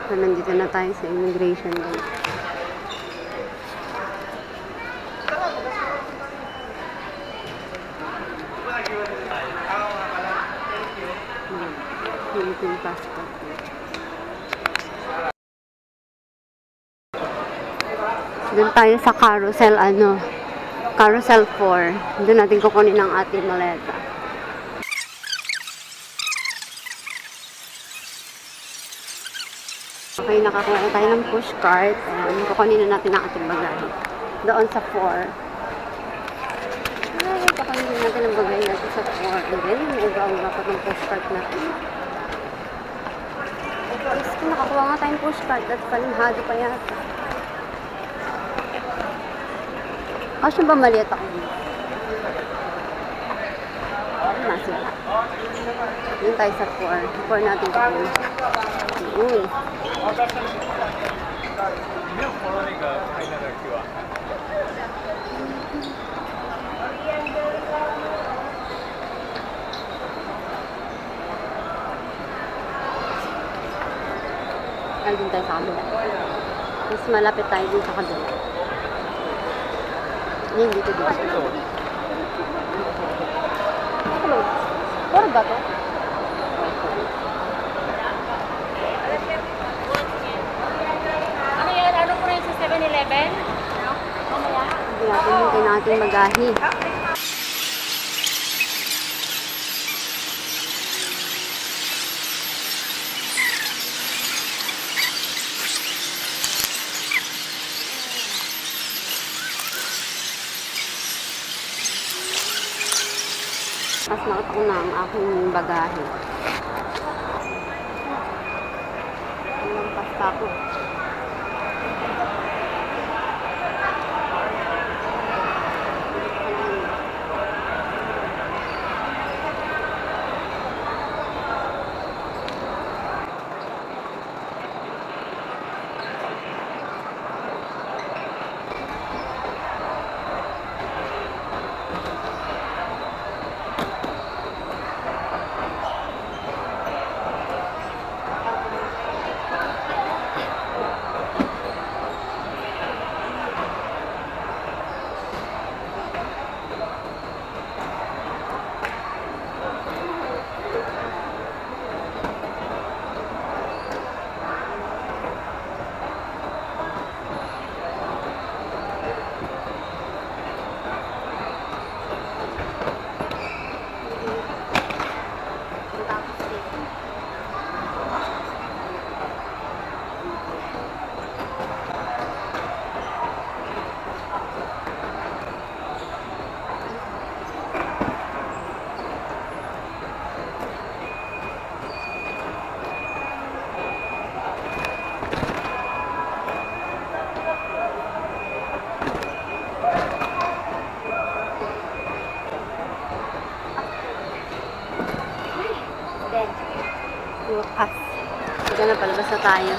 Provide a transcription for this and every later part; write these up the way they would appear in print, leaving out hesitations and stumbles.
So, nandito na tayo sa immigration din. Philippine passport. Doon tayo sa carousel, carousel 4. Doon natin kukunin ang ating maleta. Okay, nakakuha tayo ng push cart. Ayan, kukunin na natin ang ating bagahe. Doon sa 4. Ay, kukunin na natin ang bagahe natin sa 4. And then, yung uga-uga pa ng push cart natin. Kung nakakuha nga tayong push cart at palimhado pa yata. Kasi ba maliit ako dito? Nasira. Yun tayo sa 4. 4 natin kukunin. Yun. Ay, din tayo sa kabila. Mas malapit tayo din sa kabila. Yan, dito dito. Hello. Puro ba to? Ano yan? Ano po rin sa 7-Eleven? Hindi natin hintay na ating bagahe. Tapos nakita ko na ang aking bagahe. Lampas pa ako. Bukas. Sige na, palabas na tayo.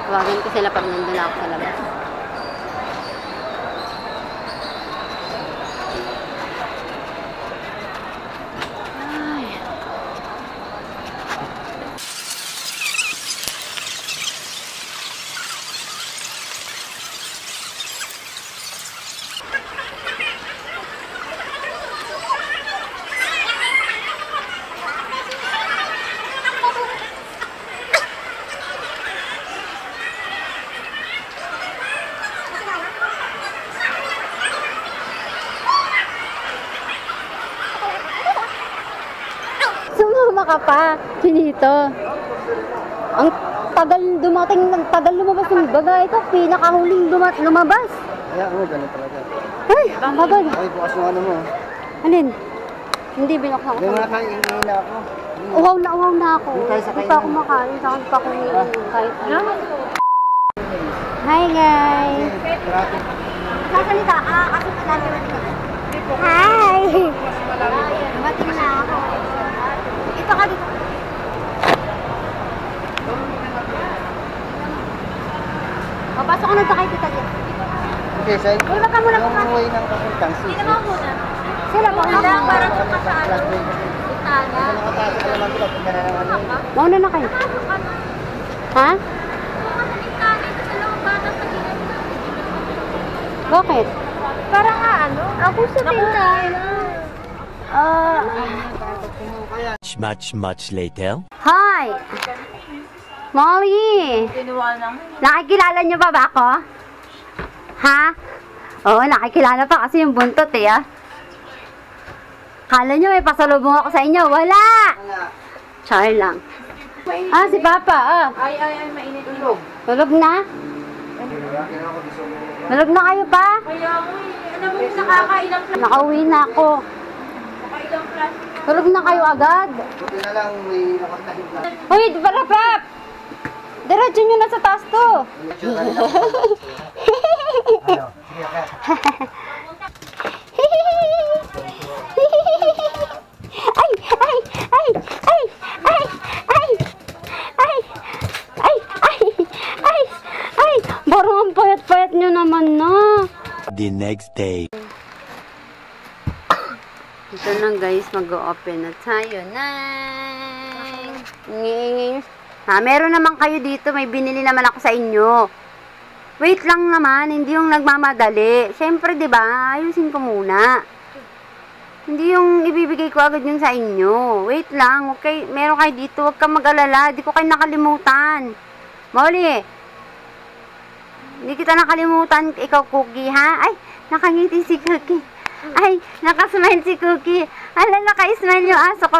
Tawagin ko sila pag nandun ako sa labas. Ay. Sumama ka pa, Chinito. Ang tagal dumating, ang tagal lumabas ng baga. Ito, pinakahuling lumabas. Kaya oo, ganun talaga. Ay, ang bagal. Ay, bukas yung ano mo. Alin? Hindi, binuksan ko. Yung nga kayo, ingin na ako. Uhaw na ako. Yung tayo sa Hindi pa ako kainan. makain. Saan pa ako kahit ano. Hi guys! Traffic. Sasalita ka kasi madami na dito. Hi! Dumating na ako. Ito ka dito. Papasok ko na sa kay Tita Lia. Okay, sir. Wala ka muna Yung kumain. way ng papuntang susi. Sino mo muna? Sila ba? Parang Para ka sa ano? Bintana. Nakataas ka naman ito. Punta na naman yun. Mauna na kayo. Ha? Bakit? Para nga ano? Ako sa tindahan. Much later. Hi! Molly! Kinuha ng... Nakikilala niyo ba ako? Ha? Oo, nakikilala pa kasi yung buntot eh, ah. Kala niyo may pasalubong ako sa inyo. Wala! Char lang. Ah, si Papa, ah. Ay, mainit yung... Tulog na? Tulog na kayo pa? Kaya mo alam mo, nakakailang plastic. Nakauwi na ako. Nakailang plastic. Tulog na kayo agad. Buti na lang may nakatahid na. Uy, Prap! Diretso nyo na sa taas to. Ano? Sige, kaya. Ay! Ay! Ay! Ay! Ay! Ay! Ay! Ay! Ay! Ay! Ay! Parang ang payat-payat nyo naman na. The next day. Ito na guys, mag-o-open na tayo na. Ha, meron naman kayo dito, may binili naman ako sa inyo. Wait lang naman, hindi yung nagmamadali. Siyempre, 'di ba? Ayusin ko muna. Hindi yung ibibigay ko agad yung sa inyo. Wait lang, okay? Meron kayo dito, huwag kang mag-alala. Di ko kayo nakalimutan. Molly, hindi kita nakalimutan. Ikaw, Cookie, ha? Ay, nakangiti si Cookie. Ay, nakasmile si Cookie. Ala, naka-smile yung aso ko.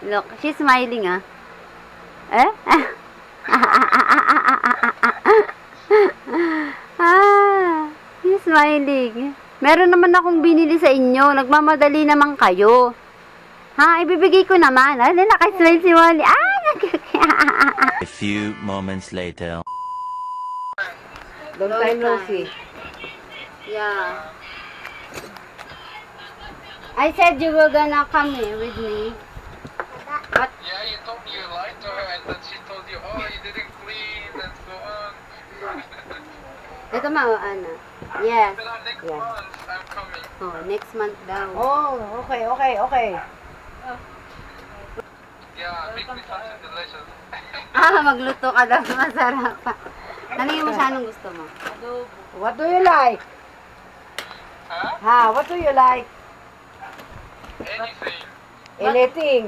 Look, she's smiling, ah. Eh? She's smiling. Meron naman akong binili sa inyo. Nagmamadali naman kayo. Ha, ibibigay ko naman. Ala, naka-smile si Wally. A few moments later. Long time no see. Yeah. I said you were gonna come here with me. But Yeah, you told me you lied to her and then she told you, oh, you didn't clean and so on. ito ano? Yes. But next month, I'm coming. Oh, next month daw. Oh, okay. Yeah, make me something delicious. Magluto ka daw. Masarap pa. Tanungin mo siya anong gusto mo. Adobo. What do you like? Huh? What do you like? Anything. Anything.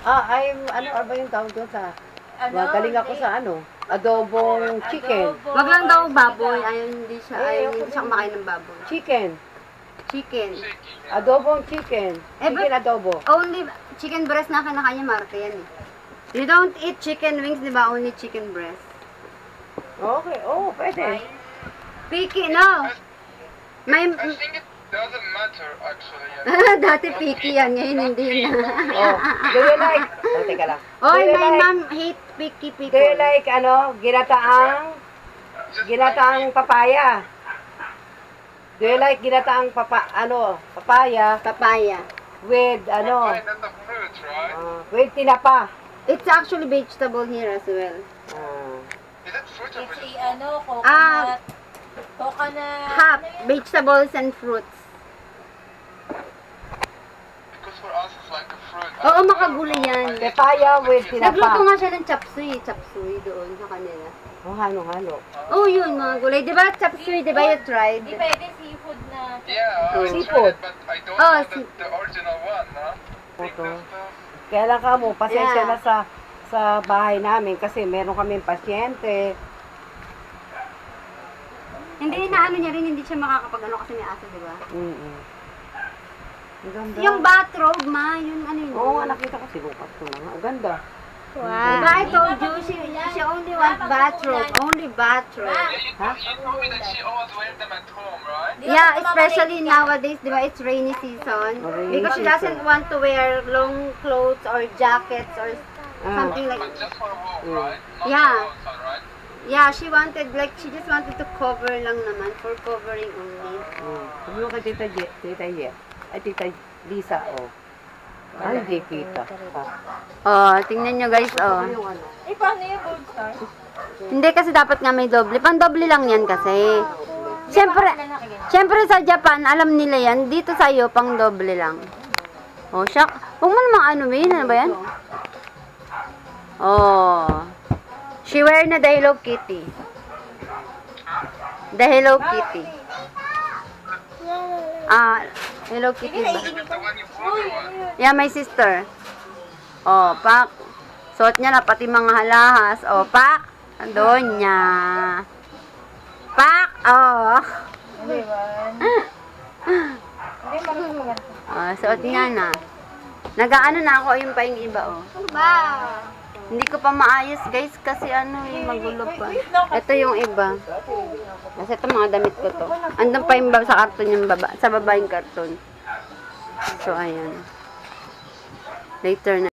Ano ba yung tawag doon sa... Magaling ako sa adobong chicken. Wag lang daw baboy. Hindi siya kumakain ng baboy. Chicken. Chicken. Adobong chicken. Eh, Chicken adobo. Only chicken breast na kinakanya Marte yan eh. You don't eat chicken wings, di ba? Only chicken breast. Okay, pwede. Picky, no. May... I think it doesn't matter actually. Dati picky yan, ngayon hindi na. Do you like... Teka lang. Oy, Do you my like- mom hate picky people. Do you like, ginataang papaya? Do you like ginataang papaya Papaya. with, Fine, that's a fruit, right? with tinapa? It's actually vegetable here as well. Is it fruit or It's vegetable? coconut. Coconut. Half, vegetables and fruits. Because for us it's like a fruit. Oo, makagulay yan. Papaya with Nagluto tinapa. nga siya ng chapsuy doon sa kanila. Halo-halo. Oh, yun, mga gulay. Di ba chapsuy, di ba you tried? Di pwede seafood na. Yeah, I Seafood. tried it, but I don't Oh, know the original one, no? Ito. Kaya lang kamo, pasensya Yeah. na sa bahay namin kasi meron kaming pasyente. Hindi na ano niya rin, hindi siya makakapag-ano kasi may aso, di ba? Ang ganda. Yung bathrobe, ma, yun ano yun. Oo nga, nakita ko sinukat ko na. Ang ganda. Diba, I told you, she only wants bathrobe. Only bathrobe. Yeah, you told me that she always wears them at home, right? Yeah, especially nowadays, di ba, it's rainy season. Rainy Because she season. doesn't want to wear long clothes or jackets or something like But just for walk, right? Not Yeah. for outside, right? Yeah, she just wanted to cover lang naman, for covering only. Sabi mo kay Tita Ye. Ay, Tita Lisa, Ay, hindi kita. Oh, tingnan nyo guys, oh. Eh, paano yung gold star? Hindi kasi dapat nga may doble. Pandoble lang yan kasi. Siyempre sa Japan, alam nila yan. Dito sa'yo, pang doble lang. Oh, shock. Huwag mo namang ano ba yan? Oh. She wear na the Hello Kitty. The Hello Kitty. Hello Kitty ba? The one you bought or what? Yeah, my sister. Oh, pak. Suot niya na pati mga halahas. Oh, pak. Andun niya. Pak. Oh. Suot niya na. Nag-ano na ako yung pa yung iba, oh. Hindi ko pa maayos, guys, kasi magulo pa. Ito yung iba. Kasi ito mga damit ko to. Andun pa yung sa karton yung baba, sa baba yung karton. So, ayan. Later na.